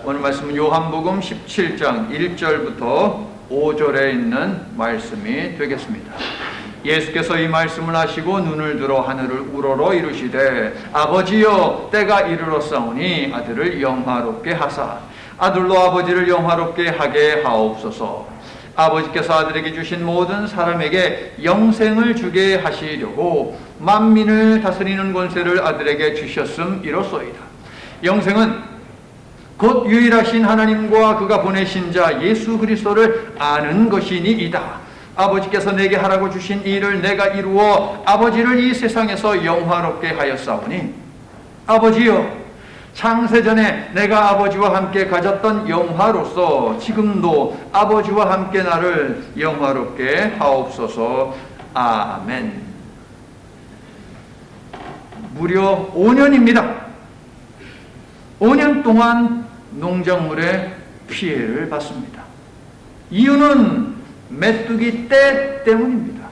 오늘 말씀은 요한복음 17장 1절부터 5절에 있는 말씀이 되겠습니다. 예수께서 이 말씀을 하시고 눈을 들어 하늘을 우러러 이르시되 아버지여 때가 이르렀사오니 아들을 영화롭게 하사 아들로 아버지를 영화롭게 하게 하옵소서. 아버지께서 아들에게 주신 모든 사람에게 영생을 주게 하시려고 만민을 다스리는 권세를 아들에게 주셨음 이로소이다. 영생은 곧 유일하신 하나님과 그가 보내신 자 예수 그리스도를 아는 것이니이다. 아버지께서 내게 하라고 주신 일을 내가 이루어 아버지를 이 세상에서 영화롭게 하였사오니 아버지여 창세전에 내가 아버지와 함께 가졌던 영화로서 지금도 아버지와 함께 나를 영화롭게 하옵소서. 아멘. 무려 5년입니다. 5년 동안 농작물에 피해를 받습니다. 이유는 메뚜기 떼 때문입니다.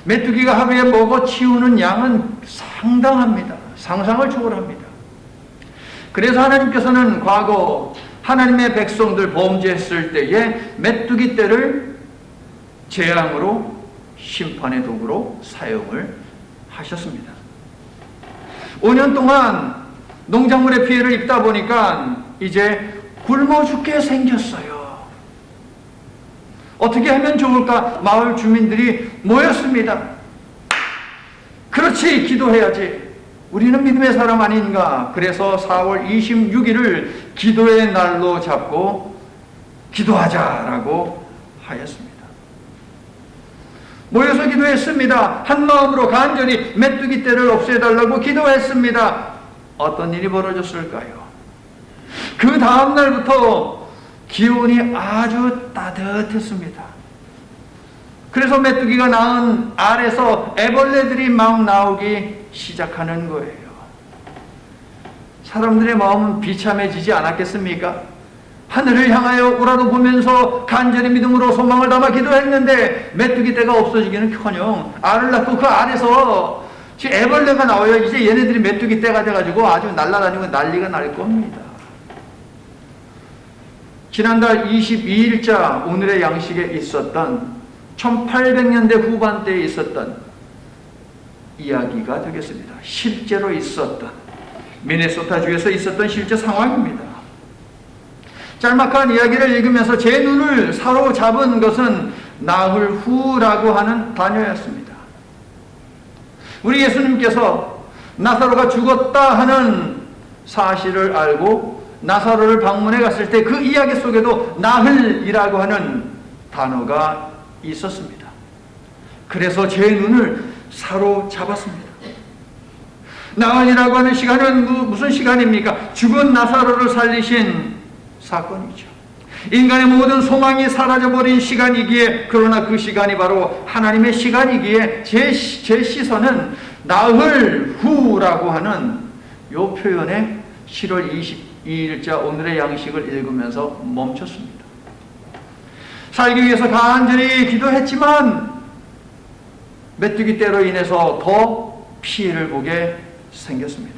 메뚜기가 하루에 먹어 치우는 양은 상당합니다. 상상을 초월합니다. 그래서 하나님께서는 과거 하나님의 백성들 범죄했을 때에 메뚜기 떼를 재앙으로 심판의 도구로 사용을 하셨습니다. 5년 동안 농작물의 피해를 입다 보니까 이제 굶어 죽게 생겼어요. 어떻게 하면 좋을까? 마을 주민들이 모였습니다. 그렇지, 기도해야지. 우리는 믿음의 사람 아닌가? 그래서 4월 26일을 기도의 날로 잡고 기도하자라고 하였습니다. 모여서 기도했습니다. 한 마음으로 간절히 메뚜기 떼를 없애달라고 기도했습니다. 어떤 일이 벌어졌을까요? 그 다음 날부터 기온이 아주 따뜻했습니다. 그래서 메뚜기가 낳은 알에서 애벌레들이 막 나오기 시작하는 거예요. 사람들의 마음은 비참해지지 않았겠습니까? 하늘을 향하여 우라도 보면서 간절히 믿음으로 소망을 담아 기도했는데 메뚜기 떼가 없어지기는커녕 알을 낳고 그 알에서 지금 애벌레가 나와요. 이제 얘네들이 메뚜기 떼가 돼가지고 아주 날아다니고 난리가 날 겁니다. 지난달 22일자 오늘의 양식에 있었던 1800년대 후반대에 있었던 이야기가 되겠습니다. 실제로 있었던 미네소타주에서 있었던 실제 상황입니다. 짤막한 이야기를 읽으면서 제 눈을 사로잡은 것은 나흘 후라고 하는 단어였습니다. 우리 예수님께서 나사로가 죽었다 하는 사실을 알고 나사로를 방문해 갔을 때 그 이야기 속에도 나흘이라고 하는 단어가 있었습니다. 그래서 제 눈을 사로잡았습니다. 나흘이라고 하는 시간은 무슨 시간입니까? 죽은 나사로를 살리신 사건이죠. 인간의 모든 소망이 사라져버린 시간이기에, 그러나 그 시간이 바로 하나님의 시간이기에 제 시선은 나흘 후라고 하는 이 표현에 7월 22일자 오늘의 양식을 읽으면서 멈췄습니다. 살기 위해서 간절히 기도했지만 메뚜기 떼로 인해서 더 피해를 보게 생겼습니다.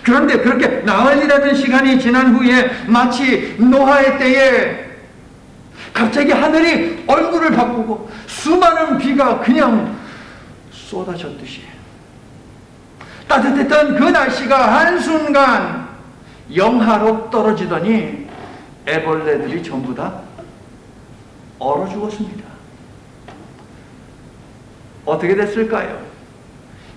그런데 그렇게 나흘이라는 시간이 지난 후에 마치 노아의 때에 갑자기 하늘이 얼굴을 바꾸고 수많은 비가 그냥 쏟아졌듯이 따뜻했던 그 날씨가 한순간 영하로 떨어지더니 애벌레들이 전부 다 얼어 죽었습니다. 어떻게 됐을까요?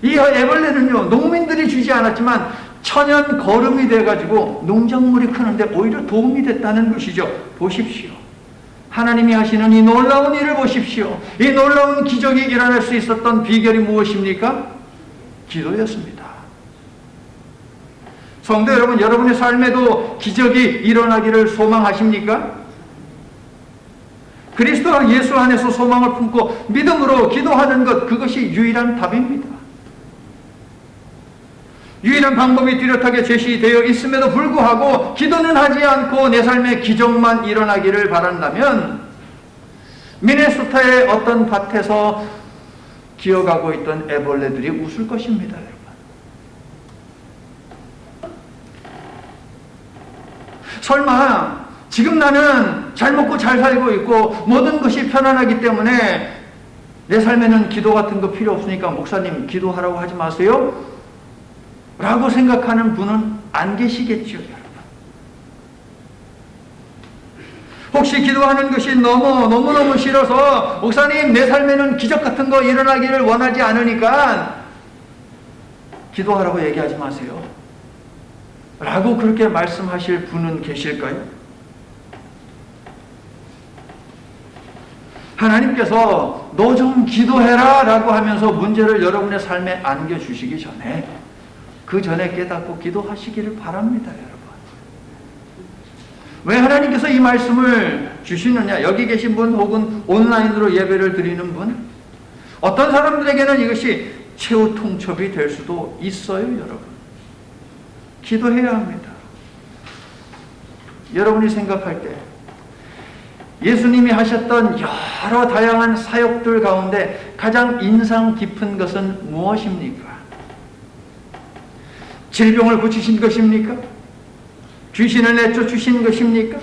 이 애벌레는요, 농민들이 주지 않았지만 천연 거름이 돼가지고 농작물이 크는데 오히려 도움이 됐다는 것이죠. 보십시오. 하나님이 하시는 이 놀라운 일을 보십시오. 이 놀라운 기적이 일어날 수 있었던 비결이 무엇입니까? 기도였습니다. 성도 여러분, 여러분의 삶에도 기적이 일어나기를 소망하십니까? 그리스도 예수 안에서 소망을 품고 믿음으로 기도하는 것, 그것이 유일한 답입니다. 유일한 방법이 뚜렷하게 제시되어 있음에도 불구하고 기도는 하지 않고 내 삶에 기적만 일어나기를 바란다면 미네소타의 어떤 밭에서 기어가고 있던 애벌레들이 웃을 것입니다. 여러분. 설마 지금 나는 잘 먹고 잘 살고 있고 모든 것이 편안하기 때문에 내 삶에는 기도 같은 거 필요 없으니까 목사님 기도하라고 하지 마세요? 라고 생각하는 분은 안 계시겠죠, 여러분. 혹시 기도하는 것이 너무너무 싫어서 목사님 내 삶에는 기적 같은 거 일어나기를 원하지 않으니까 기도하라고 얘기하지 마세요. 라고 그렇게 말씀하실 분은 계실까요? 하나님께서 너 좀 기도해라 라고 하면서 문제를 여러분의 삶에 안겨주시기 전에 그 전에 깨닫고 기도하시기를 바랍니다, 여러분. 왜 하나님께서 이 말씀을 주시느냐? 여기 계신 분 혹은 온라인으로 예배를 드리는 분, 어떤 사람들에게는 이것이 최후 통첩이 될 수도 있어요, 여러분. 기도해야 합니다. 여러분이 생각할 때 예수님이 하셨던 여러 다양한 사역들 가운데 가장 인상 깊은 것은 무엇입니까? 질병을 고치신 것입니까? 귀신을 내쫓으신 것입니까?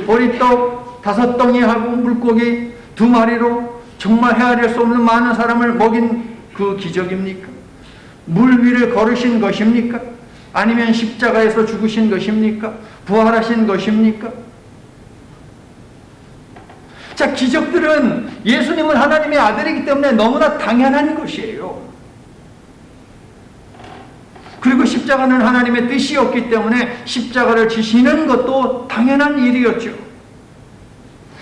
보리떡 5덩이하고 물고기 2마리로 정말 헤아릴 수 없는 많은 사람을 먹인 그 기적입니까? 물 위를 걸으신 것입니까? 아니면 십자가에서 죽으신 것입니까? 부활하신 것입니까? 자, 기적들은 예수님은 하나님의 아들이기 때문에 너무나 당연한 것이에요. 그리고 십자가는 하나님의 뜻이었기 때문에 십자가를 지시는 것도 당연한 일이었죠.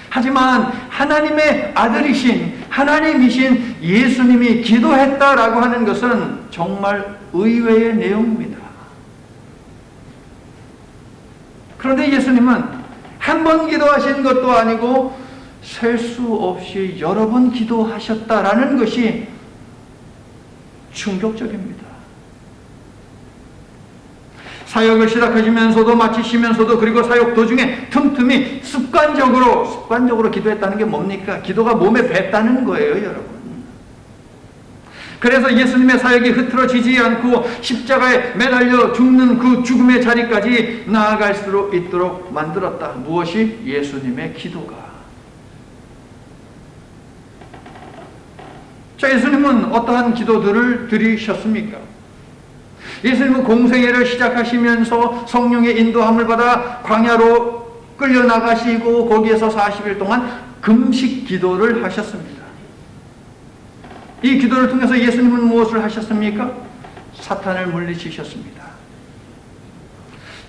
하지만 하나님의 아들이신 하나님이신 예수님이 기도했다라고 하는 것은 정말 의외의 내용입니다. 그런데 예수님은 한 번 기도하신 것도 아니고 셀 수 없이 여러 번 기도하셨다라는 것이 충격적입니다. 사역을 시작하시면서도 마치시면서도 그리고 사역 도중에 틈틈이 습관적으로 기도했다는 게 뭡니까? 기도가 몸에 뱄다는 거예요, 여러분. 그래서 예수님의 사역이 흐트러지지 않고 십자가에 매달려 죽는 그 죽음의 자리까지 나아갈 수 있도록 만들었다. 무엇이? 예수님의 기도가. 자, 예수님은 어떠한 기도들을 드리셨습니까? 예수님은 공생애를 시작하시면서 성령의 인도함을 받아 광야로 끌려나가시고 거기에서 40일 동안 금식 기도를 하셨습니다. 이 기도를 통해서 예수님은 무엇을 하셨습니까? 사탄을 물리치셨습니다.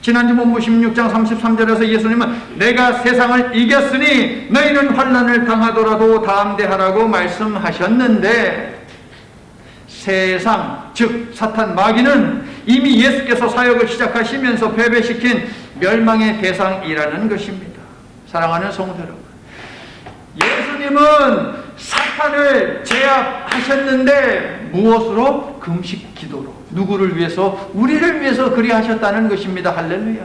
지난주 본부 16장 33절에서 예수님은 내가 세상을 이겼으니 너희는 환난을 당하더라도 담대하라고 말씀하셨는데, 세상, 즉 사탄 마귀는 이미 예수께서 사역을 시작하시면서 패배시킨 멸망의 대상이라는 것입니다. 사랑하는 성도 여러분, 예수님은 사탄을 제압하셨는데 무엇으로? 금식 기도로. 누구를 위해서? 우리를 위해서 그리하셨다는 것입니다. 할렐루야.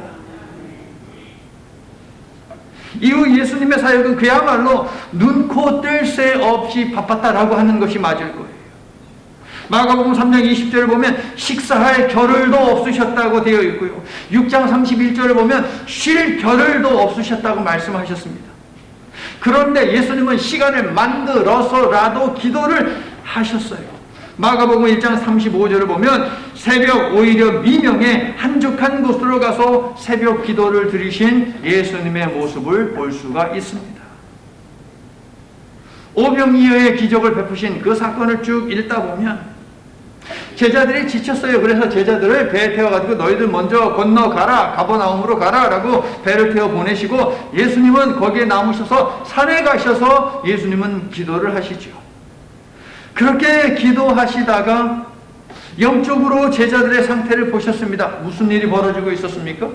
이후 예수님의 사역은 그야말로 눈코 뜰 새 없이 바빴다라고 하는 것이 맞을 거예요. 마가복음 3장 20절을 보면 식사할 겨를도 없으셨다고 되어 있고요. 6장 31절을 보면 쉴 겨를도 없으셨다고 말씀하셨습니다. 그런데 예수님은 시간을 만들어서라도 기도를 하셨어요. 마가복음 1장 35절을 보면 새벽 오히려 미명에 한적한 곳으로 가서 새벽 기도를 드리신 예수님의 모습을 볼 수가 있습니다. 오병이어의 기적을 베푸신 그 사건을 쭉 읽다 보면 제자들이 지쳤어요. 그래서 제자들을 배에 태워가지고 너희들 먼저 건너가라, 가버나움으로 가라 라고 배를 태워 보내시고 예수님은 거기에 남으셔서 산에 가셔서 예수님은 기도를 하시죠. 그렇게 기도하시다가 영적으로 제자들의 상태를 보셨습니다. 무슨 일이 벌어지고 있었습니까?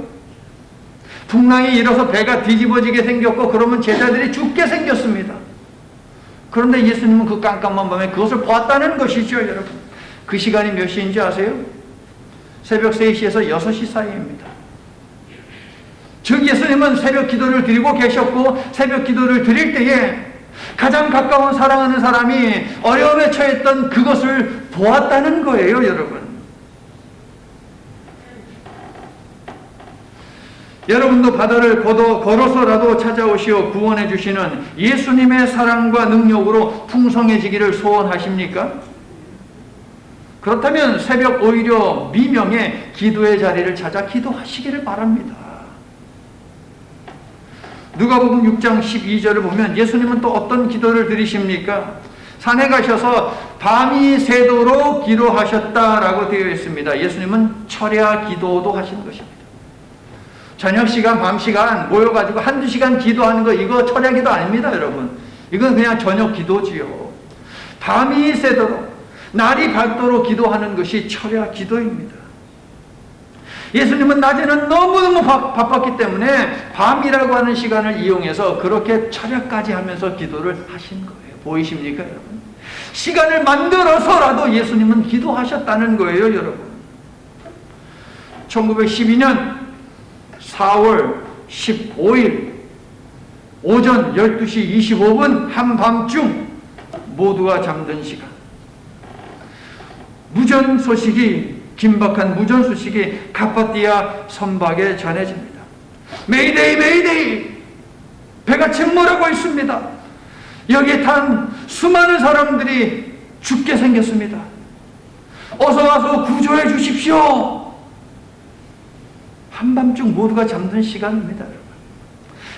풍랑이 일어서 배가 뒤집어지게 생겼고 그러면 제자들이 죽게 생겼습니다. 그런데 예수님은 그 깜깜한 밤에 그것을 보았다는 것이죠, 여러분. 그 시간이 몇 시인지 아세요? 새벽 3시에서 6시 사이입니다. 즉 예수님은 새벽 기도를 드리고 계셨고 새벽 기도를 드릴 때에 가장 가까운 사랑하는 사람이 어려움에 처했던 그것을 보았다는 거예요, 여러분. 여러분도 바다를 걸어서라도 찾아오시어 구원해 주시는 예수님의 사랑과 능력으로 풍성해지기를 소원하십니까? 그렇다면 새벽 오히려 미명에 기도의 자리를 찾아 기도하시기를 바랍니다. 누가복음 6장 12절을 보면 예수님은 또 어떤 기도를 드리십니까? 산에 가셔서 밤이 새도록 기도하셨다라고 되어 있습니다. 예수님은 철야 기도도 하신 것입니다. 저녁 시간, 밤 시간 모여가지고 한두 시간 기도하는 거, 이거 철야 기도 아닙니다, 여러분. 이건 그냥 저녁 기도지요. 밤이 새도록, 날이 밝도록 기도하는 것이 철야 기도입니다. 예수님은 낮에는 너무너무 바빴기 때문에 밤이라고 하는 시간을 이용해서 그렇게 철야까지 하면서 기도를 하신 거예요. 보이십니까, 여러분? 시간을 만들어서라도 예수님은 기도하셨다는 거예요, 여러분. 1912년 4월 15일 오전 12시 25분 한밤중 모두가 잠든 시간, 무전 소식이, 긴박한 무전 소식이 카파티아 선박에 전해집니다. 메이데이, 메이데이! 배가 침몰하고 있습니다. 여기에 탄 수많은 사람들이 죽게 생겼습니다. 어서 와서 구조해 주십시오. 한밤중 모두가 잠든 시간입니다, 여러분.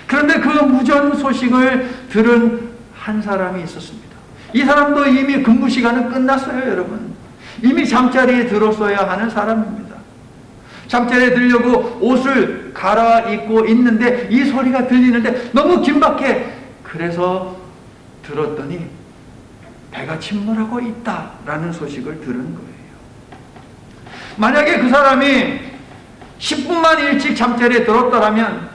그런데 그 무전 소식을 들은 한 사람이 있었습니다. 이 사람도 이미 근무 시간은 끝났어요, 여러분. 이미 잠자리에 들었어야 하는 사람입니다. 잠자리에 들려고 옷을 갈아입고 있는데 이 소리가 들리는데 너무 긴박해. 그래서 들었더니 배가 침몰하고 있다라는 소식을 들은 거예요. 만약에 그 사람이 10분만 일찍 잠자리에 들었더라면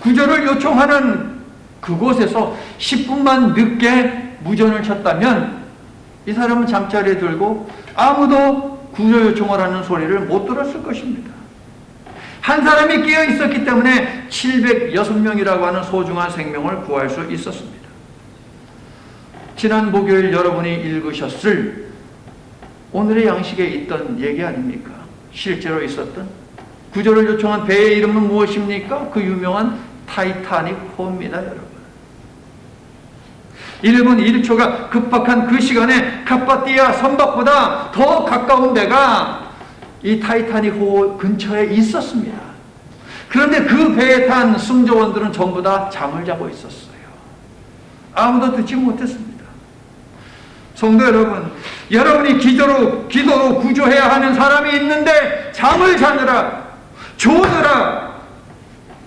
구조를 요청하는 그곳에서 10분만 늦게 무전을 쳤다면 이 사람은 잠자리에 들고 아무도 구조 요청을 하는 소리를 못 들었을 것입니다. 한 사람이 깨어 있었기 때문에 706명이라고 하는 소중한 생명을 구할 수 있었습니다. 지난 목요일 여러분이 읽으셨을 오늘의 양식에 있던 얘기 아닙니까? 실제로 있었던 구조를 요청한 배의 이름은 무엇입니까? 그 유명한 타이타닉 호입니다, 여러분. 1분 1초가 급박한 그 시간에 카파티아 선박보다 더 가까운 배가 이 타이타닉 호 근처에 있었습니다. 그런데 그 배에 탄 승조원들은 전부 다 잠을 자고 있었어요. 아무도 듣지 못했습니다. 성도 여러분, 여러분이 기도로 구조해야 하는 사람이 있는데 잠을 자느라, 조느라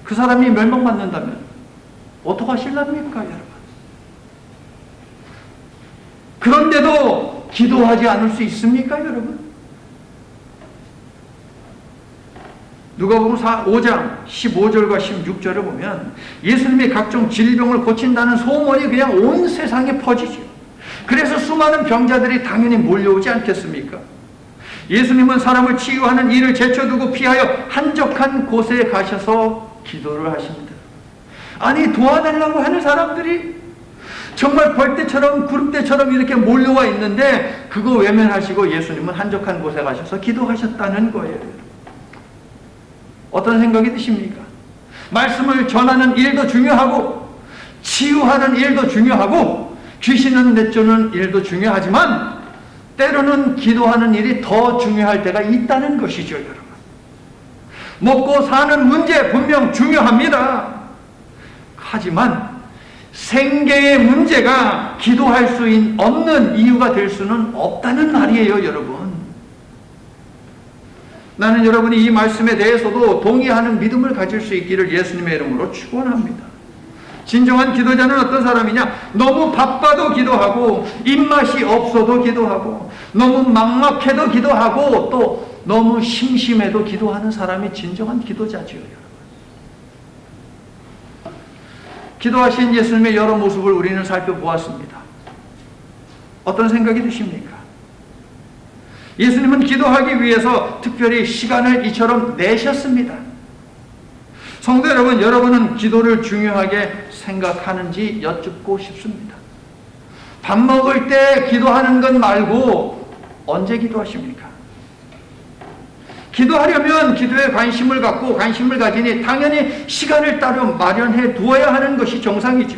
그 사람이 멸망받는다면 어떡하실랍니까, 여러분? 그런데도 기도하지 않을 수 있습니까, 여러분? 누가복음 5장 15절과 16절을 보면 예수님이 각종 질병을 고친다는 소문이 그냥 온 세상에 퍼지죠. 그래서 수많은 병자들이 당연히 몰려오지 않겠습니까? 예수님은 사람을 치유하는 일을 제쳐두고 피하여 한적한 곳에 가셔서 기도를 하십니다. 아니, 도와달라고 하는 사람들이 정말 벌떼처럼 구름대처럼 이렇게 몰려와 있는데 그거 외면하시고 예수님은 한적한 곳에 가셔서 기도하셨다는 거예요. 어떤 생각이 드십니까? 말씀을 전하는 일도 중요하고 치유하는 일도 중요하고 귀신을 내쫓는 일도 중요하지만 때로는 기도하는 일이 더 중요할 때가 있다는 것이죠, 여러분. 먹고 사는 문제 분명 중요합니다. 하지만 생계의 문제가 기도할 수 없는 이유가 될 수는 없다는 말이에요, 여러분. 나는 여러분이 이 말씀에 대해서도 동의하는 믿음을 가질 수 있기를 예수님의 이름으로 축원합니다. 진정한 기도자는 어떤 사람이냐? 너무 바빠도 기도하고 입맛이 없어도 기도하고 너무 막막해도 기도하고 또 너무 심심해도 기도하는 사람이 진정한 기도자지요, 여러분. 기도하신 예수님의 여러 모습을 우리는 살펴보았습니다. 어떤 생각이 드십니까? 예수님은 기도하기 위해서 특별히 시간을 이처럼 내셨습니다. 성도 여러분, 여러분은 기도를 중요하게 생각하는지 여쭙고 싶습니다. 밥 먹을 때 기도하는 것 말고 언제 기도하십니까? 기도하려면 기도에 관심을 갖고 관심을 가지니 당연히 시간을 따로 마련해 두어야 하는 것이 정상이죠.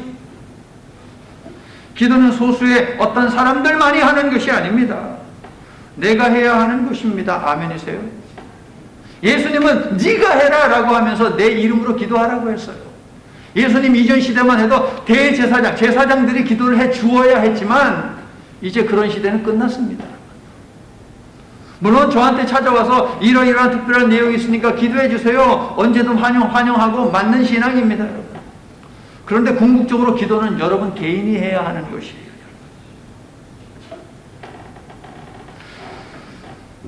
기도는 소수의 어떤 사람들만이 하는 것이 아닙니다. 내가 해야 하는 것입니다. 아멘이세요? 예수님은 네가 해라 라고 하면서 내 이름으로 기도하라고 했어요. 예수님 이전 시대만 해도 대제사장, 제사장들이 기도를 해 주어야 했지만 이제 그런 시대는 끝났습니다. 물론 저한테 찾아와서 이러이러한 특별한 내용이 있으니까 기도해 주세요. 언제든 환영하고 맞는 신앙입니다. 여러분. 그런데 궁극적으로 기도는 여러분 개인이 해야 하는 것이에요.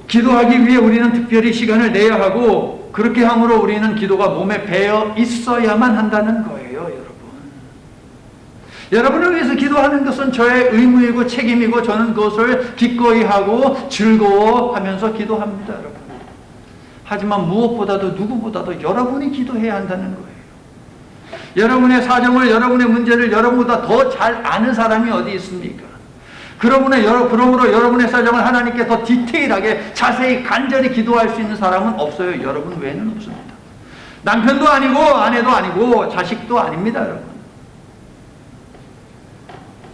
기도하기 위해 우리는 특별히 시간을 내야 하고 그렇게 함으로 우리는 기도가 몸에 배어 있어야만 한다는 거예요. 여러분. 여러분을 위해서 기도하는 것은 저의 의무이고 책임이고 저는 그것을 기꺼이 하고 즐거워하면서 기도합니다. 여러분. 하지만 무엇보다도 누구보다도 여러분이 기도해야 한다는 거예요. 여러분의 사정을, 여러분의 문제를 여러분보다 더 잘 아는 사람이 어디 있습니까? 그러므로 여러분의 사정을 하나님께 더 디테일하게 자세히 간절히 기도할 수 있는 사람은 없어요. 여러분 외에는 없습니다. 남편도 아니고 아내도 아니고 자식도 아닙니다. 여러분.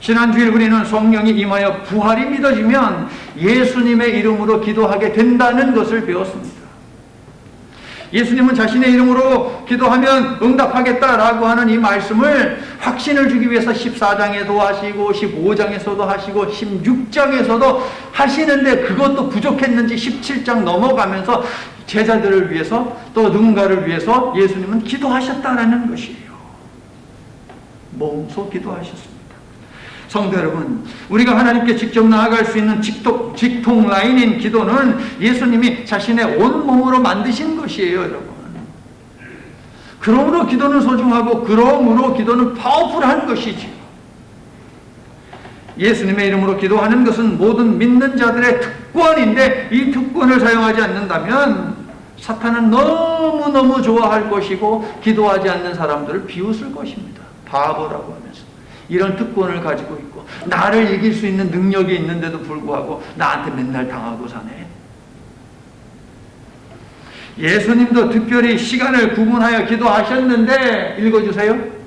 지난주일 우리는 성령이 임하여 부활이 믿어지면 예수님의 이름으로 기도하게 된다는 것을 배웠습니다. 예수님은 자신의 이름으로 기도하면 응답하겠다라고 하는 이 말씀을 확신을 주기 위해서 14장에도 하시고 15장에서도 하시고 16장에서도 하시는데 그것도 부족했는지 17장 넘어가면서 제자들을 위해서 또 누군가를 위해서 예수님은 기도하셨다라는 것이에요. 몸소 기도하셨습니다. 성도 여러분, 우리가 하나님께 직접 나아갈 수 있는 직통 라인인 기도는 예수님이 자신의 온몸으로 만드신 것이에요, 여러분. 그러므로 기도는 소중하고 그러므로 기도는 파워풀한 것이지요. 예수님의 이름으로 기도하는 것은 모든 믿는 자들의 특권인데 이 특권을 사용하지 않는다면 사탄은 너무너무 좋아할 것이고 기도하지 않는 사람들을 비웃을 것입니다. 바보라고 하면서. 이런 특권을 가지고 있고 나를 이길 수 있는 능력이 있는데도 불구하고 나한테 맨날 당하고 사네. 예수님도 특별히 시간을 구분하여 기도하셨는데 읽어주세요.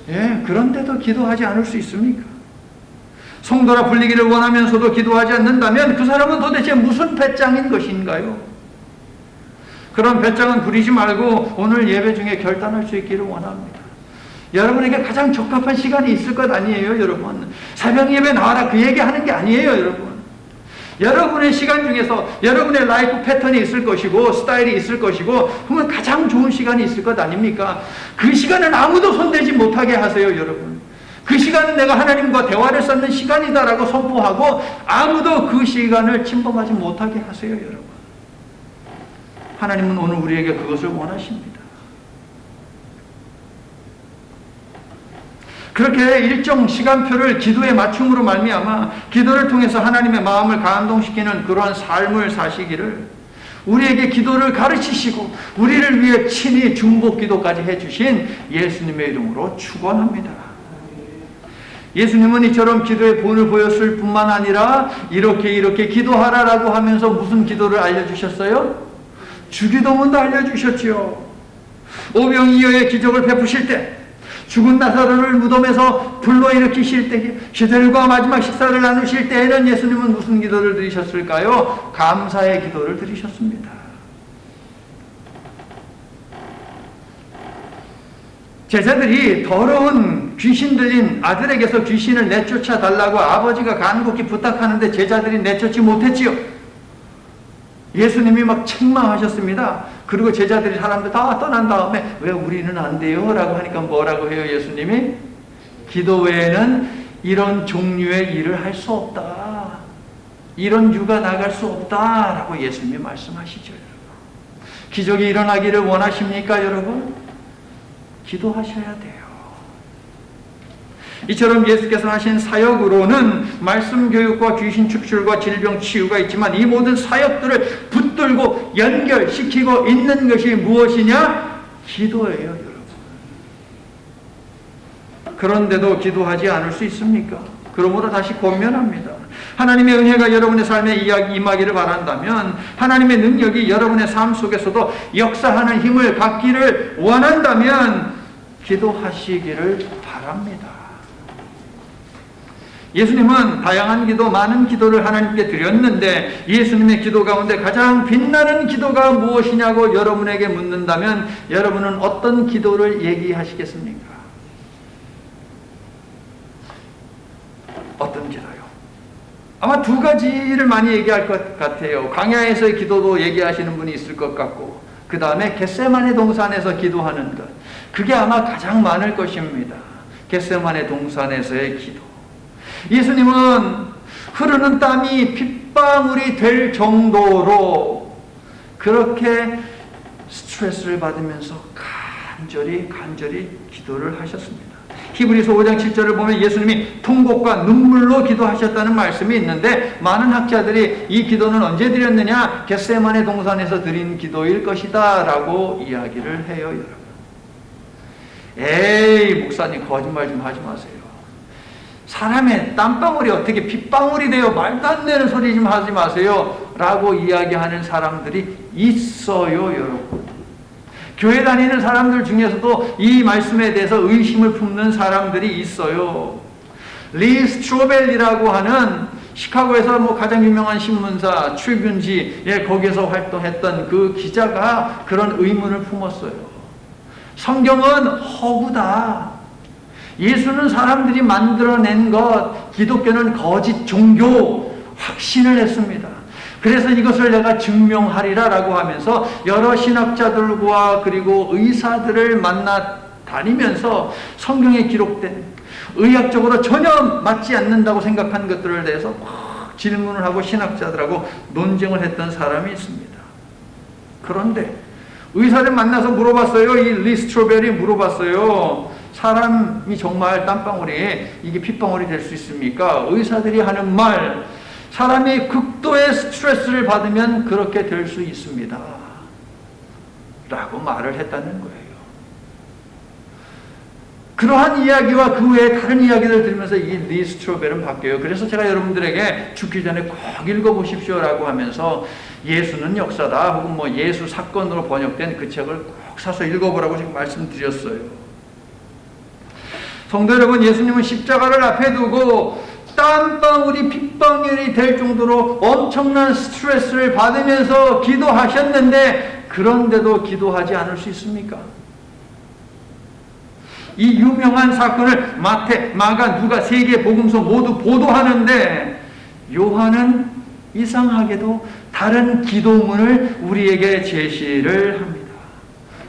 예, 그런데도 기도하지 않을 수 있습니까? 성도라 불리기를 원하면서도 기도하지 않는다면 그 사람은 도대체 무슨 배짱인 것인가요? 그런 배짱은 부리지 말고 오늘 예배 중에 결단할 수 있기를 원합니다. 여러분에게 가장 적합한 시간이 있을 것 아니에요, 여러분. 새벽 예배 나와라 그 얘기하는 게 아니에요, 여러분. 여러분의 시간 중에서 여러분의 라이프 패턴이 있을 것이고 스타일이 있을 것이고 그러면 가장 좋은 시간이 있을 것 아닙니까? 그 시간은 아무도 손대지 못하게 하세요, 여러분. 그 시간은 내가 하나님과 대화를 쌓는 시간이다라고 선포하고 아무도 그 시간을 침범하지 못하게 하세요, 여러분. 하나님은 오늘 우리에게 그것을 원하십니다. 그렇게 일정 시간표를 기도에 맞춤으로 말미암아 기도를 통해서 하나님의 마음을 감동시키는 그러한 삶을 사시기를 우리에게 기도를 가르치시고 우리를 위해 친히 중보 기도까지 해주신 예수님의 이름으로 축원합니다. 예수님은 이처럼 기도의 본을 보였을 뿐만 아니라 이렇게 기도하라라고 하면서 무슨 기도를 알려주셨어요? 주기도문도 알려주셨지요. 오병이어의 기적을 베푸실 때, 죽은 나사로를 무덤에서 불러일으키실 때, 시들과 마지막 식사를 나누실 때에는 예수님은 무슨 기도를 드리셨을까요? 감사의 기도를 드리셨습니다. 제자들이 더러운 귀신 들린 아들에게서 귀신을 내쫓아 달라고 아버지가 간곡히 부탁하는데 제자들이 내쫓지 못했지요. 예수님이 막 책망하셨습니다. 그리고 제자들이 사람들 다 떠난 다음에 왜 우리는 안 돼요? 라고 하니까 뭐라고 해요? 예수님이 기도 외에는 이런 종류의 일을 할 수 없다. 이런 유가 나갈 수 없다. 라고 예수님이 말씀하시죠. 기적이 일어나기를 원하십니까, 여러분? 기도하셔야 돼요. 이처럼 예수께서 하신 사역으로는 말씀 교육과 귀신 축출과 질병 치유가 있지만 이 모든 사역들을 붙들고 연결시키고 있는 것이 무엇이냐? 기도예요, 여러분. 그런데도 기도하지 않을 수 있습니까? 그러므로 다시 권면합니다. 하나님의 은혜가 여러분의 삶에 임하기를 바란다면, 하나님의 능력이 여러분의 삶 속에서도 역사하는 힘을 갖기를 원한다면 기도하시기를 바랍니다. 예수님은 다양한 기도, 많은 기도를 하나님께 드렸는데 예수님의 기도 가운데 가장 빛나는 기도가 무엇이냐고 여러분에게 묻는다면 여러분은 어떤 기도를 얘기하시겠습니까? 어떤 기도요? 아마 두 가지를 많이 얘기할 것 같아요. 광야에서의 기도도 얘기하시는 분이 있을 것 같고, 그 다음에 겟세마네 동산에서 기도하는 것, 그게 아마 가장 많을 것입니다. 겟세마네 동산에서의 기도. 예수님은 흐르는 땀이 핏방울이 될 정도로 그렇게 스트레스를 받으면서 간절히 기도를 하셨습니다. 히브리서 5장 7절을 보면 예수님이 통곡과 눈물로 기도하셨다는 말씀이 있는데, 많은 학자들이 이 기도는 언제 드렸느냐? 겟세마네 동산에서 드린 기도일 것이다 라고 이야기를 해요. 여러분, 에이 목사님 거짓말 좀 하지 마세요. 사람의 땀방울이 어떻게 핏방울이 돼요? 말도 안 되는 소리 좀 하지 마세요 라고 이야기하는 사람들이 있어요. 여러분, 교회 다니는 사람들 중에서도 이 말씀에 대해서 의심을 품는 사람들이 있어요. 리 스트로벨이라고 하는 시카고에서 가장 유명한 신문사 트리뷴지, 거기에서 활동했던 그 기자가 그런 의문을 품었어요. 성경은 허구다. 예수는 사람들이 만들어낸 것, 기독교는 거짓 종교, 확신을 했습니다. 그래서 이것을 내가 증명하리라 라고 하면서 여러 신학자들과 그리고 의사들을 만나 다니면서 성경에 기록된 의학적으로 전혀 맞지 않는다고 생각한 것들을 대해서 막 질문을 하고 신학자들하고 논쟁을 했던 사람이 있습니다. 그런데 의사를 만나서 물어봤어요. 이 리 스트로벨이 물어봤어요. 사람이 정말 땀방울이 이게 핏방울이 될 수 있습니까? 의사들이 하는 말, 사람이 극도의 스트레스를 받으면 그렇게 될 수 있습니다 라고 말을 했다는 거예요. 그러한 이야기와 그 외에 다른 이야기를 들으면서 이 리 스트로벨은 바뀌어요. 그래서 제가 여러분들에게 죽기 전에 꼭 읽어보십시오 라고 하면서 예수는 역사다 혹은 예수 사건으로 번역된 그 책을 꼭 사서 읽어보라고 지금 말씀드렸어요. 성도 여러분, 예수님은 십자가를 앞에 두고 땀방울이 핏방울이 될 정도로 엄청난 스트레스를 받으면서 기도하셨는데, 그런데도 기도하지 않을 수 있습니까? 이 유명한 사건을 마태, 마가, 누가 세 개 복음서 모두 보도하는데 요한은 이상하게도 다른 기도문을 우리에게 제시를 합니다.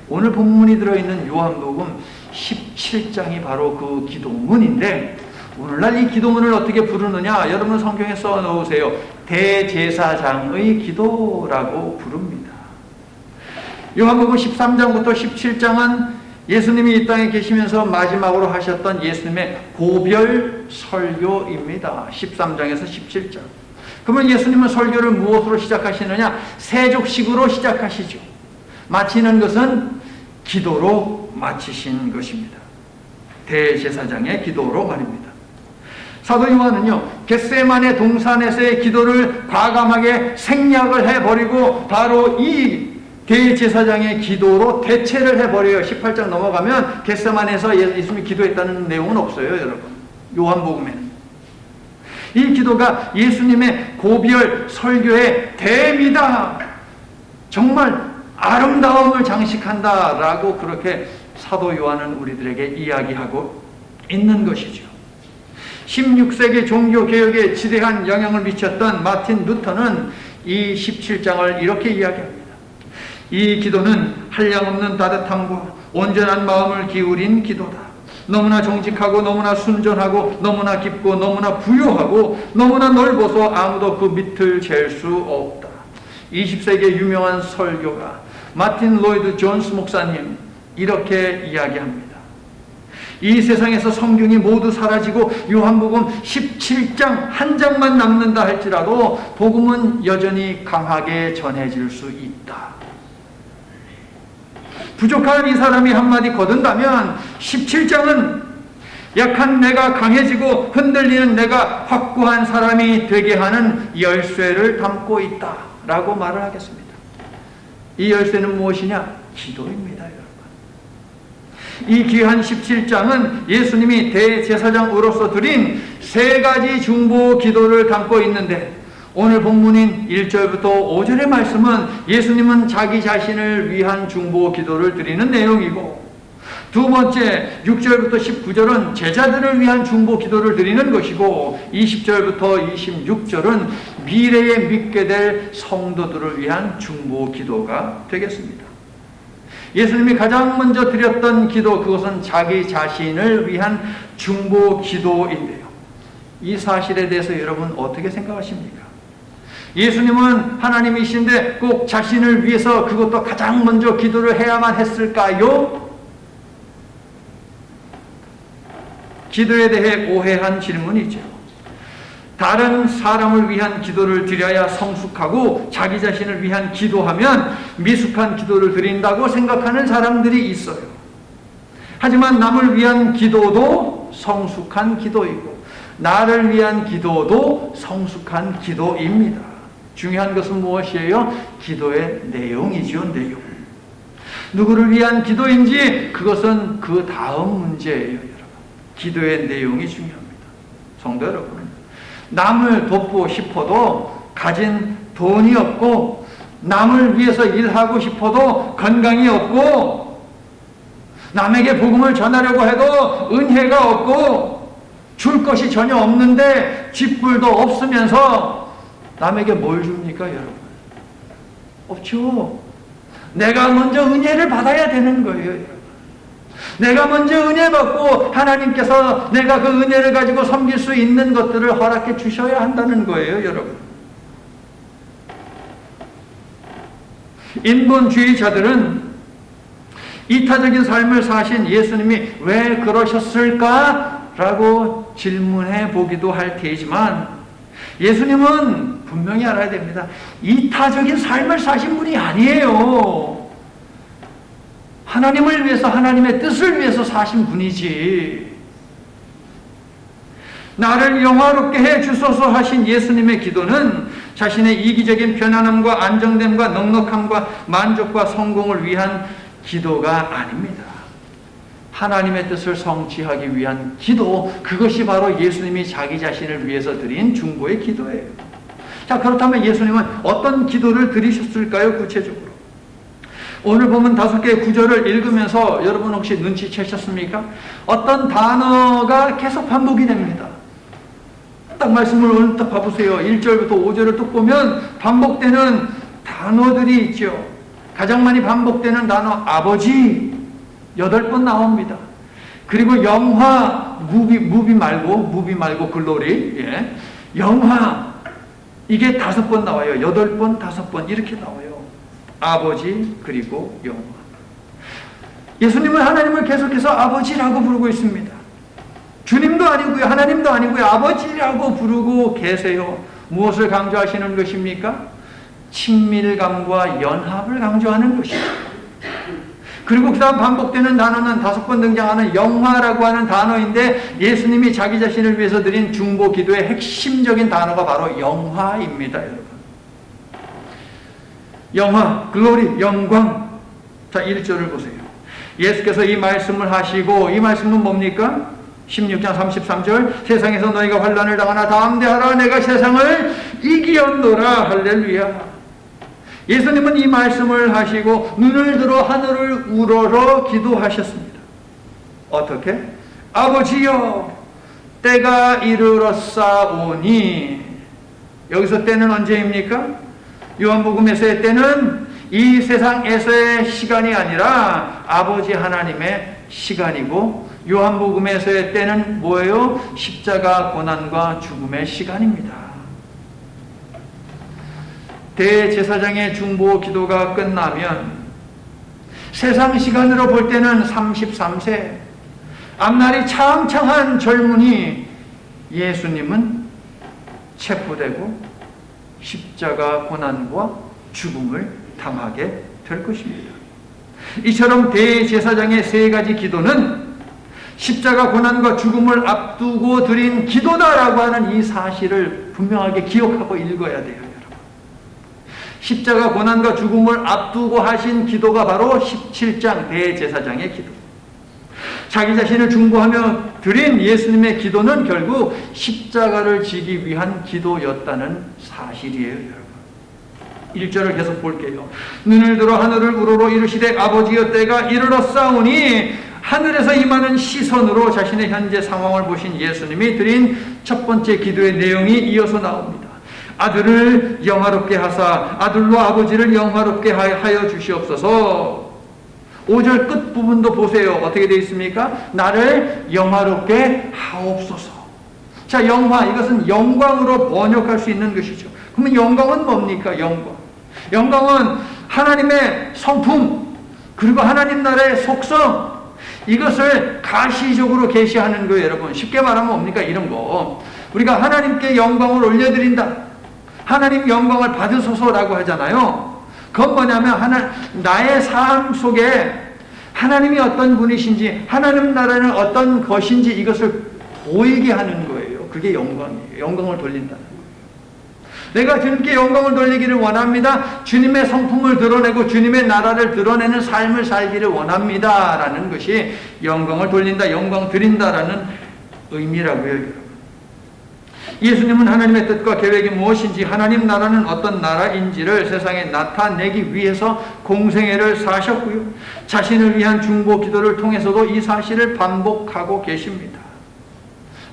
오늘 본문이 들어있는 요한복음 17장이 바로 그 기도문인데, 오늘날 이 기도문을 어떻게 부르느냐? 여러분 성경에 써 놓으세요. 대제사장의 기도라고 부릅니다. 요한복음 13장부터 17장은 예수님이 이 땅에 계시면서 마지막으로 하셨던 예수님의 고별 설교입니다. 13장에서 17장. 그러면 예수님은 설교를 무엇으로 시작하시느냐? 세족식으로 시작하시죠. 마치는 것은 기도로 마치신 것입니다. 대제사장의 기도로 말입니다. 사도 요한은요, 겟세마네 동산에서의 기도를 과감하게 생략을 해버리고 바로 이 대제사장의 기도로 대체를 해버려요. 18장 넘어가면 겟세마네에서 예수님이 기도했다는 내용은 없어요. 여러분, 요한복음에는 이 기도가 예수님의 고별 설교의 대미다, 정말 아름다움을 장식한다라고 그렇게 사도 요한은 우리들에게 이야기하고 있는 것이죠. 16세기 종교개혁에 지대한 영향을 미쳤던 마틴 루터는 이 17장을 이렇게 이야기합니다. 이 기도는 한량없는 따뜻함과 온전한 마음을 기울인 기도다. 너무나 정직하고 너무나 순전하고 너무나 깊고 너무나 부유하고 너무나 넓어서 아무도 그 밑을 잴 수 없다. 20세기의 유명한 설교가 마틴 로이드 존스 목사님 이렇게 이야기합니다. 이 세상에서 성경이 모두 사라지고 요한복음 17장 한 장만 남는다 할지라도 복음은 여전히 강하게 전해질 수 있다. 부족한 이 사람이 한마디 거둔다면 17장은 약한 내가 강해지고 흔들리는 내가 확고한 사람이 되게 하는 열쇠를 담고 있다 라고 말을 하겠습니다. 이 열쇠는 무엇이냐? 기도입니다, 여러분. 이 귀한 17장은 예수님이 대제사장으로서 드린 세 가지 중보 기도를 담고 있는데, 오늘 본문인 1절부터 5절의 말씀은 예수님은 자기 자신을 위한 중보 기도를 드리는 내용이고, 두 번째 6절부터 19절은 제자들을 위한 중보 기도를 드리는 것이고, 20절부터 26절은 미래에 믿게 될 성도들을 위한 중보 기도가 되겠습니다. 예수님이 가장 먼저 드렸던 기도, 그것은 자기 자신을 위한 중보 기도인데요. 이 사실에 대해서 여러분 어떻게 생각하십니까? 예수님은 하나님이신데 꼭 자신을 위해서 그것도 가장 먼저 기도를 해야만 했을까요? 기도에 대해 오해한 질문이죠. 다른 사람을 위한 기도를 드려야 성숙하고 자기 자신을 위한 기도하면 미숙한 기도를 드린다고 생각하는 사람들이 있어요. 하지만 남을 위한 기도도 성숙한 기도이고 나를 위한 기도도 성숙한 기도입니다. 중요한 것은 무엇이에요? 기도의 내용이지요, 내용. 누구를 위한 기도인지 그것은 그 다음 문제예요, 여러분. 기도의 내용이 중요합니다. 성도 여러분, 남을 돕고 싶어도 가진 돈이 없고, 남을 위해서 일하고 싶어도 건강이 없고, 남에게 복음을 전하려고 해도 은혜가 없고, 줄 것이 전혀 없는데 쥐뿔도 없으면서 남에게 뭘 줍니까, 여러분? 없죠. 내가 먼저 은혜를 받아야 되는 거예요, 여러분. 내가 먼저 은혜 받고 하나님께서 내가 그 은혜를 가지고 섬길 수 있는 것들을 허락해 주셔야 한다는 거예요, 여러분. 인본주의자들은 이타적인 삶을 사신 예수님이 왜 그러셨을까? 라고 질문해 보기도 할 테지만, 예수님은 분명히 알아야 됩니다. 이타적인 삶을 사신 분이 아니에요. 하나님을 위해서, 하나님의 뜻을 위해서 사신 분이지. 나를 영화롭게 해 주소서 하신 예수님의 기도는 자신의 이기적인 편안함과 안정됨과 넉넉함과 만족과 성공을 위한 기도가 아닙니다. 하나님의 뜻을 성취하기 위한 기도, 그것이 바로 예수님이 자기 자신을 위해서 드린 중보의 기도예요. 자, 그렇다면 예수님은 어떤 기도를 드리셨을까요, 구체적으로? 오늘 보면 5개의 구절을 읽으면서 여러분 혹시 눈치채셨습니까? 어떤 단어가 계속 반복이 됩니다. 딱 말씀을 오늘 딱 봐보세요. 1절부터 5절을 딱 보면 반복되는 단어들이 있죠. 가장 많이 반복되는 단어, 아버지 8번 나옵니다. 그리고 영화, 무비 말고 글로리, 예. 영화, 이게 5번 나와요. 8번, 5번 이렇게 나와요. 아버지, 그리고 영화. 예수님은 하나님을 계속해서 아버지라고 부르고 있습니다. 주님도 아니고요, 하나님도 아니고요, 아버지라고 부르고 계세요. 무엇을 강조하시는 것입니까? 친밀감과 연합을 강조하는 것이죠. 그리고 그 다음 반복되는 단어는 5번 등장하는 영화라고 하는 단어인데, 예수님이 자기 자신을 위해서 드린 중보 기도의 핵심적인 단어가 바로 영화입니다, 여러분. 영화, 글로리, 영광. 자, 1절을 보세요. 예수께서 이 말씀을 하시고, 이 말씀은 뭡니까? 16장 33절, 세상에서 너희가 환난을 당하나 담대하라, 내가 세상을 이기었노라. 할렐루야. 예수님은 이 말씀을 하시고 눈을 들어 하늘을 우러러 기도하셨습니다. 어떻게? 아버지여, 때가 이르렀사오니. 여기서 때는 언제입니까? 요한복음에서의 때는 이 세상에서의 시간이 아니라 아버지 하나님의 시간이고, 요한복음에서의 때는 뭐예요? 십자가 고난과 죽음의 시간입니다. 대제사장의 중보 기도가 끝나면 세상 시간으로 볼 때는 33세, 앞날이 창창한 젊은이 예수님은 체포되고 십자가 고난과 죽음을 당하게 될 것입니다. 이처럼 대제사장의 3가지 기도는 십자가 고난과 죽음을 앞두고 드린 기도다라고 하는 이 사실을 분명하게 기억하고 읽어야 돼요, 여러분. 십자가 고난과 죽음을 앞두고 하신 기도가 바로 17장 대제사장의 기도. 자기 자신을 중보하며 드린 예수님의 기도는 결국 십자가를 지기 위한 기도였다는 사실이에요, 여러분. 1절을 계속 볼게요. 눈을 들어 하늘을 우러러 이르시되 아버지여 때가 이르렀사오니, 하늘에서 임하는 시선으로 자신의 현재 상황을 보신 예수님이 드린 첫 번째 기도의 내용이 이어서 나옵니다. 아들을 영화롭게 하사 아들로 아버지를 영화롭게 하여 주시옵소서. 5절 끝부분도 보세요. 어떻게 되어 있습니까? 나를 영화롭게 하옵소서. 자, 영화, 이것은 영광으로 번역할 수 있는 것이죠. 그러면 영광은 뭡니까? 영광은 하나님의 성품, 그리고 하나님 나라의 속성, 이것을 가시적으로 계시하는 거예요, 여러분. 쉽게 말하면 뭡니까? 이런 거. 우리가 하나님께 영광을 올려드린다, 하나님 영광을 받으소서라고 하잖아요. 그건 뭐냐면 나의 삶 속에 하나님이 어떤 분이신지, 하나님 나라는 어떤 것인지 이것을 보이게 하는 거예요. 그게 영광이에요. 영광을 돌린다는 거예요. 내가 주님께 영광을 돌리기를 원합니다. 주님의 성품을 드러내고 주님의 나라를 드러내는 삶을 살기를 원합니다 라는 것이 영광을 돌린다, 영광 드린다라는 의미라고요, 여러분. 예수님은 하나님의 뜻과 계획이 무엇인지, 하나님 나라는 어떤 나라인지를 세상에 나타내기 위해서 공생애를 사셨고요, 자신을 위한 중보 기도를 통해서도 이 사실을 반복하고 계십니다.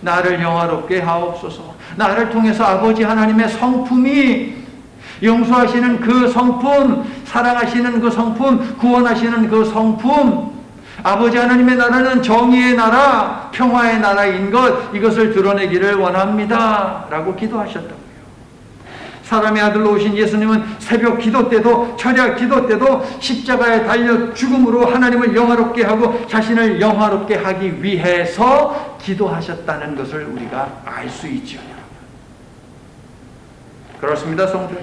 나를 영화롭게 하옵소서. 나를 통해서 아버지 하나님의 성품이, 용서하시는 그 성품, 사랑하시는 그 성품, 구원하시는 그 성품, 아버지 하나님의 나라는 정의의 나라, 평화의 나라인 것, 이것을 드러내기를 원합니다 라고 기도하셨다고요. 사람의 아들로 오신 예수님은 새벽 기도 때도, 철야 기도 때도 십자가에 달려 죽음으로 하나님을 영화롭게 하고 자신을 영화롭게 하기 위해서 기도하셨다는 것을 우리가 알 수 있죠, 여러분. 그렇습니다, 성도.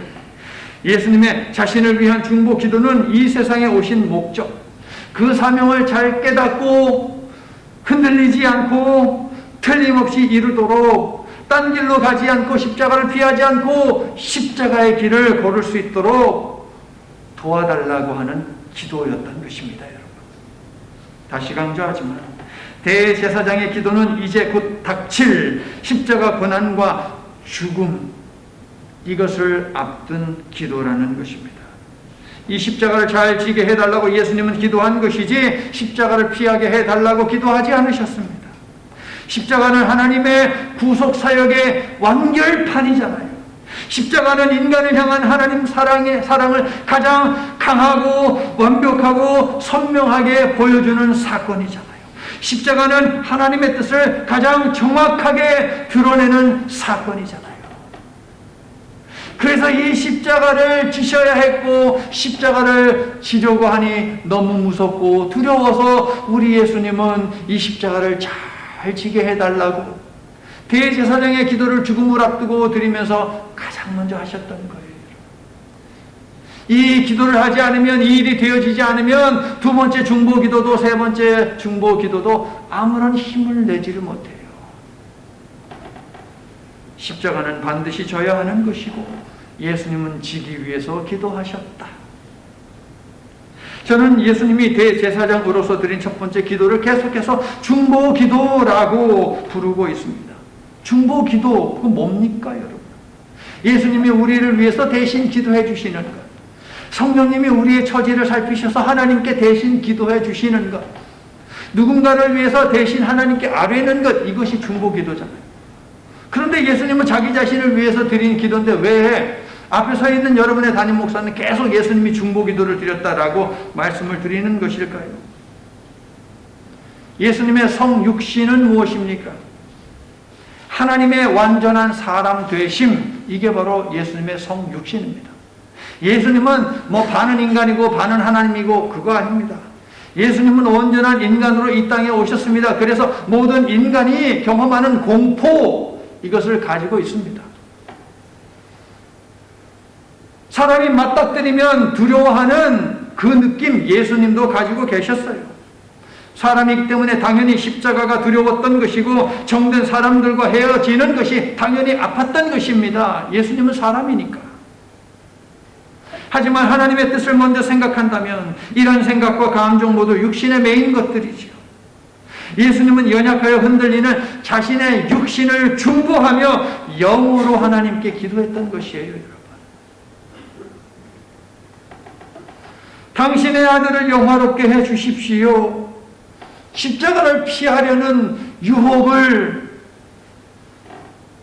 예수님의 자신을 위한 중보 기도는 이 세상에 오신 목적, 그 사명을 잘 깨닫고 흔들리지 않고 틀림없이 이루도록, 딴 길로 가지 않고 십자가를 피하지 않고 십자가의 길을 걸을 수 있도록 도와달라고 하는 기도였던 것입니다, 여러분. 다시 강조하지만 대제사장의 기도는 이제 곧 닥칠 십자가 고난과 죽음, 이것을 앞둔 기도라는 것입니다. 이 십자가를 잘 지게 해달라고 예수님은 기도한 것이지 십자가를 피하게 해달라고 기도하지 않으셨습니다. 십자가는 하나님의 구속사역의 완결판이잖아요. 십자가는 인간을 향한 하나님 사랑을 가장 강하고 완벽하고 선명하게 보여주는 사건이잖아요. 십자가는 하나님의 뜻을 가장 정확하게 드러내는 사건이잖아요. 그래서 이 십자가를 지셔야 했고, 십자가를 지려고 하니 너무 무섭고 두려워서 우리 예수님은 이 십자가를 잘 지게 해달라고 대제사장의 기도를 죽음을 앞두고 드리면서 가장 먼저 하셨던 거예요. 이 기도를 하지 않으면, 이 일이 되어지지 않으면 두 번째 중보 기도도 세 번째 중보 기도도 아무런 힘을 내지를 못해요. 십자가는 반드시 져야 하는 것이고 예수님은 지기 위해서 기도하셨다. 저는 예수님이 대제사장으로서 드린 첫 번째 기도를 계속해서 중보 기도라고 부르고 있습니다. 중보 기도, 그건 뭡니까, 여러분? 예수님이 우리를 위해서 대신 기도해 주시는 것, 성령님이 우리의 처지를 살피셔서 하나님께 대신 기도해 주시는 것, 누군가를 위해서 대신 하나님께 아뢰는 것, 이것이 중보 기도잖아요. 그런데 예수님은 자기 자신을 위해서 드린 기도인데 왜 앞에 서 있는 여러분의 담임 목사는 계속 예수님이 중보 기도를 드렸다라고 말씀을 드리는 것일까요? 예수님의 성육신은 무엇입니까? 하나님의 완전한 사람 되심, 이게 바로 예수님의 성육신입니다. 예수님은 뭐 반은 인간이고 반은 하나님이고 그거 아닙니다. 예수님은 온전한 인간으로 이 땅에 오셨습니다. 그래서 모든 인간이 경험하는 공포, 이것을 가지고 있습니다. 사람이 맞닥뜨리면 두려워하는 그 느낌, 예수님도 가지고 계셨어요. 사람이기 때문에 당연히 십자가가 두려웠던 것이고 정된 사람들과 헤어지는 것이 당연히 아팠던 것입니다. 예수님은 사람이니까. 하지만 하나님의 뜻을 먼저 생각한다면 이런 생각과 감정 모두 육신에 매인 것들이죠. 예수님은 연약하여 흔들리는 자신의 육신을 중보하며 영으로 하나님께 기도했던 것이에요, 여러분. 당신의 아들을 영화롭게 해 주십시오. 십자가를 피하려는 유혹을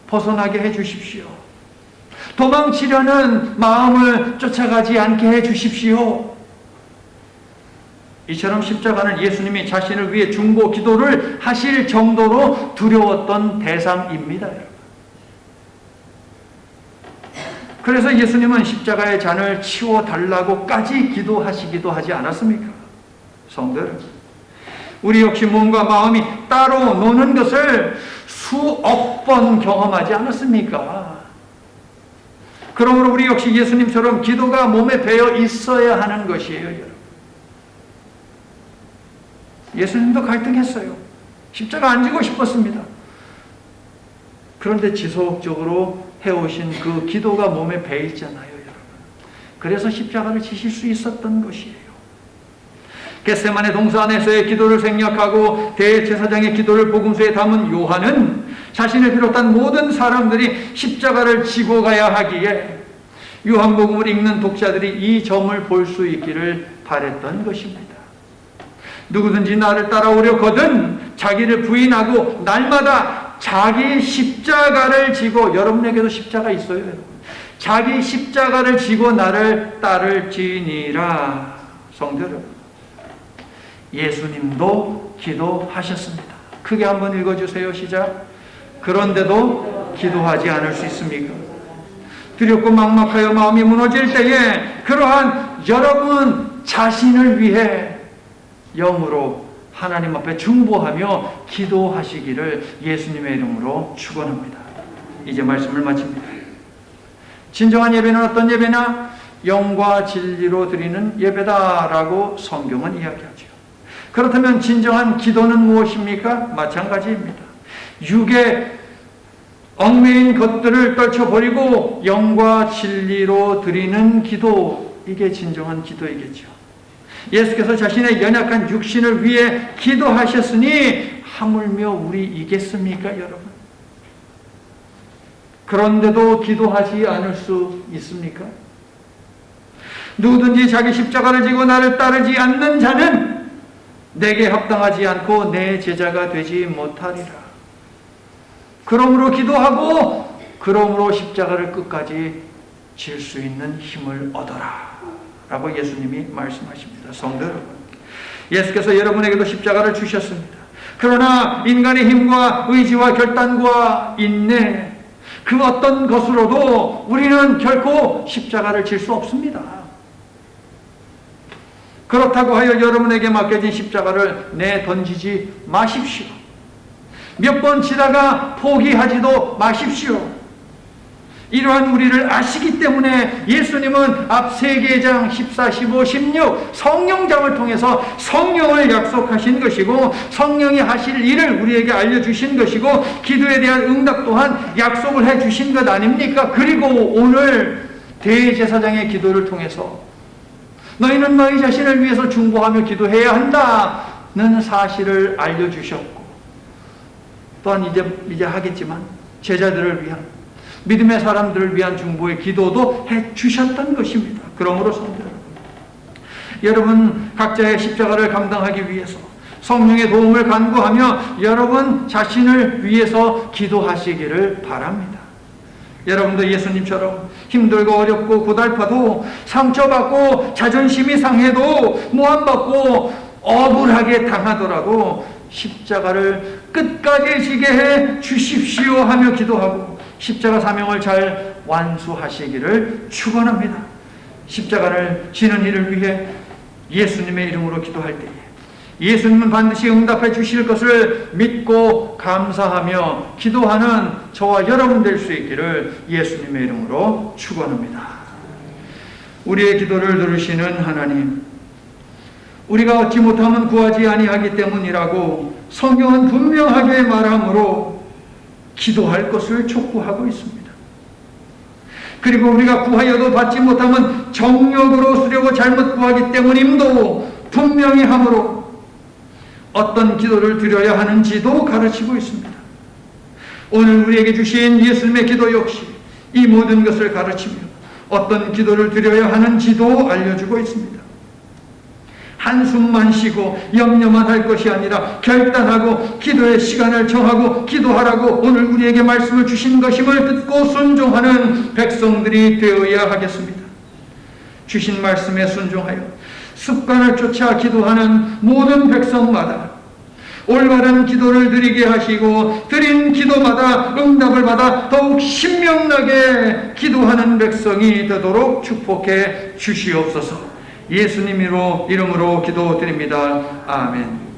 벗어나게 해 주십시오. 도망치려는 마음을 쫓아가지 않게 해 주십시오. 이처럼 십자가는 예수님이 자신을 위해 중보 기도를 하실 정도로 두려웠던 대상입니다. 그래서 예수님은 십자가의 잔을 치워달라고까지 기도하시기도 하지 않았습니까? 성도 여러분, 우리 역시 몸과 마음이 따로 노는 것을 수억 번 경험하지 않았습니까? 그러므로 우리 역시 예수님처럼 기도가 몸에 배어 있어야 하는 것이에요, 여러분. 예수님도 갈등했어요. 십자가 안 지고 싶었습니다. 그런데 지속적으로 해오신 그 기도가 몸에 배 있잖아요, 여러분. 그래서 십자가를 지실 수 있었던 것이에요. 겟세마네 동산에서의 기도를 생략하고 대제사장의 기도를 복음서에 담은 요한은 자신을 비롯한 모든 사람들이 십자가를 지고 가야 하기에 요한복음을 읽는 독자들이 이 점을 볼 수 있기를 바랬던 것입니다. 누구든지 나를 따라오려거든 자기를 부인하고 날마다 자기 십자가를 지고, 여러분에게도 십자가 있어요, 여러분. 자기 십자가를 지고 나를 따를지니라. 성도 여러분, 예수님도 기도하셨습니다. 크게 한번 읽어주세요. 시작. 그런데도 기도하지 않을 수 있습니까? 두렵고 막막하여 마음이 무너질 때에 그러한 여러분 자신을 위해 영으로 하나님 앞에 중보하며 기도하시기를 예수님의 이름으로 축원합니다. 이제 말씀을 마칩니다. 진정한 예배는 어떤 예배나? 영과 진리로 드리는 예배다라고 성경은 이야기하죠. 그렇다면 진정한 기도는 무엇입니까? 마찬가지입니다. 육의 얽매인 것들을 떨쳐버리고 영과 진리로 드리는 기도, 이게 진정한 기도이겠죠. 예수께서 자신의 연약한 육신을 위해 기도하셨으니 하물며 우리이겠습니까, 여러분? 그런데도 기도하지 않을 수 있습니까? 누구든지 자기 십자가를 지고 나를 따르지 않는 자는 내게 합당하지 않고 내 제자가 되지 못하리라. 그러므로 기도하고 그러므로 십자가를 끝까지 질 수 있는 힘을 얻어라 라고 예수님이 말씀하십니다. 성도 여러분, 예수께서 여러분에게도 십자가를 주셨습니다. 그러나 인간의 힘과 의지와 결단과 인내, 그 어떤 것으로도 우리는 결코 십자가를 질 수 없습니다. 그렇다고 하여 여러분에게 맡겨진 십자가를 내던지지 마십시오. 몇 번 치다가 포기하지도 마십시오. 이러한 우리를 아시기 때문에 예수님은 앞 3장 14, 15, 16 성령장을 통해서 성령을 약속하신 것이고 성령이 하실 일을 우리에게 알려주신 것이고 기도에 대한 응답 또한 약속을 해주신 것 아닙니까? 그리고 오늘 대제사장의 기도를 통해서 너희는 너희 자신을 위해서 중보하며 기도해야 한다는 사실을 알려주셨고 또한 이제 하겠지만 제자들을 위한, 믿음의 사람들을 위한 중보의 기도도 해주셨던 것입니다. 그러므로 성도 여러분, 각자의 십자가를 감당하기 위해서 성령의 도움을 간구하며 여러분 자신을 위해서 기도하시기를 바랍니다. 여러분도 예수님처럼 힘들고 어렵고 고달파도 상처받고 자존심이 상해도 모함받고 억울하게 당하더라도 십자가를 끝까지 지게 해 주십시오 하며 기도하고 십자가 사명을 잘 완수하시기를 축원합니다. 십자가를 지는 일을 위해 예수님의 이름으로 기도할 때에 예수님은 반드시 응답해 주실 것을 믿고 감사하며 기도하는 저와 여러분 될 수 있기를 예수님의 이름으로 축원합니다. 우리의 기도를 들으시는 하나님, 우리가 얻지 못하면 구하지 아니하기 때문이라고 성경은 분명하게 말하므로 기도할 것을 촉구하고 있습니다. 그리고 우리가 구하여도 받지 못하면 정욕으로 쓰려고 잘못 구하기 때문임도 분명히 하므로 어떤 기도를 드려야 하는지도 가르치고 있습니다. 오늘 우리에게 주신 예수님의 기도 역시 이 모든 것을 가르치며 어떤 기도를 드려야 하는지도 알려주고 있습니다. 한숨만 쉬고 염려만 할 것이 아니라 결단하고 기도의 시간을 정하고 기도하라고 오늘 우리에게 말씀을 주신 것임을 듣고 순종하는 백성들이 되어야 하겠습니다. 주신 말씀에 순종하여 습관을 쫓아 기도하는 모든 백성마다 올바른 기도를 드리게 하시고 드린 기도마다 응답을 받아 더욱 신명나게 기도하는 백성이 되도록 축복해 주시옵소서. 예수님 이름으로 기도드립니다. 아멘.